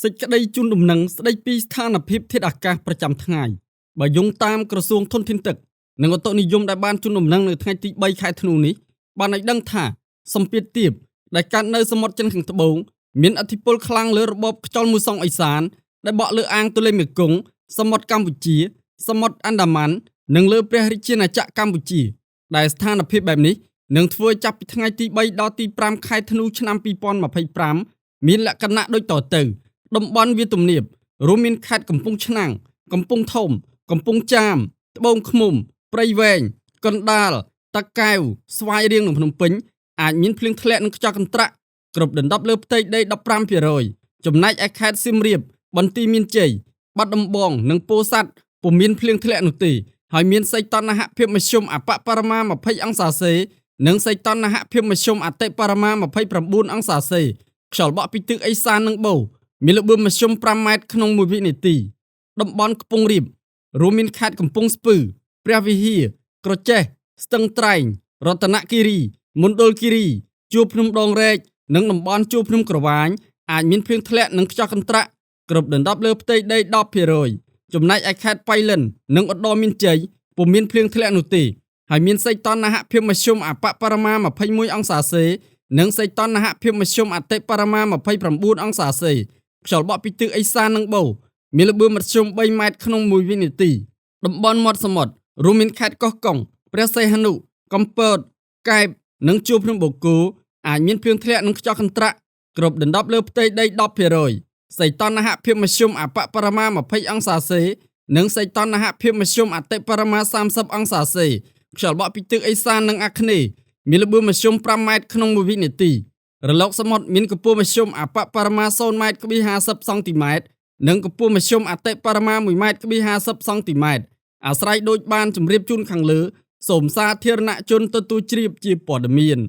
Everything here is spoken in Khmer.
សេចក្តីជូនដំណឹងស្តីពីស្ថានភាពធាតុអាកាសប្រចាំថ្ងៃបើយោងតាមក្រសួងធនធានទឹកនិងឧតុនិយមដែលបានជូនដំណឹងនៅថ្ងៃទី3ខែធ្នូនេះបានឲ្យដឹងថាសម្ពាធទាបដែលកើតនៅសមុទ្រចិនខាងត្បូងមានឥទ្ធិពលខ្លាំងលើរបបខ្យល់មូសុងអេសានដែលបក់លើអាងទន្លេមេគង្គសមុទ្រកម្ពុជាសមុទ្រអាណ្ដាម៉ាន់និងលើព្រះរាជាណាចក្រកម្ពុជាដែលស្ថានភាពបែបនេះនឹងធ្វើចាប់ពីថ្ងៃទី3ដល់ទី5ខែធ្នូឆ្នាំ2025មានលក្ខណៈដូចតទៅតំបន់វាលទំនាបរួមមានខេត្តកំពង់ឆ្នាំងកំពង់ធំកំពង់ចាមត្បូងឃ្មុំព្រៃវែងកណ្ដាលតាកែវស្វាយរៀងនិងភ្នំពេញអាចមានភ្លៀងធ្លាក់និងខ្យល់កន្ត្រាក់គ្រប់ដណ្ដប់លើផ្ទៃដី 15% ចំណែកឯខេត្តសៀមរាបបន្ទាយមានជ័យបាត់ដំបងនិងពោធិ៍សាត់ពុំមានភ្លៀងធ្លាក់នោះទេហើយមានសីតុណ្ហភាពមធ្យមអបបរមា20អង្សាសេនិងសីតុណ្ហភាពមធ្យមអតិបរមា29អង្សាសេខ្យល់បក់ពីទិសឦសាននិងបូរមានល្បឿនមធ្យម5ម៉ែត្រក្នុង1វិនាទីតំបន់ខ្ពង់រាបរួមមានខេត្តកំពង់ស្ពឺព្រះវិហារក្រចេះស្ទឹងត្រែងរតនគិរីមណ្ឌលគិរីជួរភ្នំដងរែកនិងតំបន់ជួរភ្នំក្រវាញអាចមានភ្លៀងធ្លាក់និងខ្យល់កន្ត្រាក់គ្រប់ដណ្ដប់លើផ្ទៃដី 10% ចំណែកឯខេត្តប៉ៃលិននិងឧត្តរមានជ័យពុំមានភ្លៀងធ្លាក់នោះទេហើយមានសីតុណ្ហភាពមធ្យមអបបរមា21អង្សាសេនិងសីតុណ្ហភាពមធ្យមអតិបរមា29អង្សាសេខ្យល់បក់ពីទិសឦសាននិងបូរមានល្បឿនមធ្យម3ម៉ែត្រក្នុង1វិនាទីតំបន់មាត់សមុទ្ររួមមានខេត្តកោះកុងព្រះសីហនុកំពតកែបនិងជួរភ្នំបូកគោអាចមានភ្លៀងធ្លាក់និងខ្យល់កន្ត្រាក់គ្រប់ដណ្ដប់លើផ្ទៃដី 10% សីតុណ្ហភាពមធ្យមអបបរមា20អង្សាសេនិងសីតុណ្ហភាពមធ្យមអតិបរមា30អង្សាសេខ្យល់បក់ពីទិសឦសាននិងអាគ្នេយ៍មានល្បឿនមធ្យម5ម៉ែត្រក្នុង1វិនាទីរលកសមុទ្រមានកម្ពស់មធ្យមអបបរមា0ម៉ែត្រ50សង់ទីម៉ែត្រនិងកម្ពស់មធ្យមអតិបរមា1ម៉ែត្រ50សង់ទីម៉ែត្រអាស្រ័យដូចបានជម្រាបជូនខាងលើសូមសាធារណជនទទួលជ្រាបជាព័ត៌មាន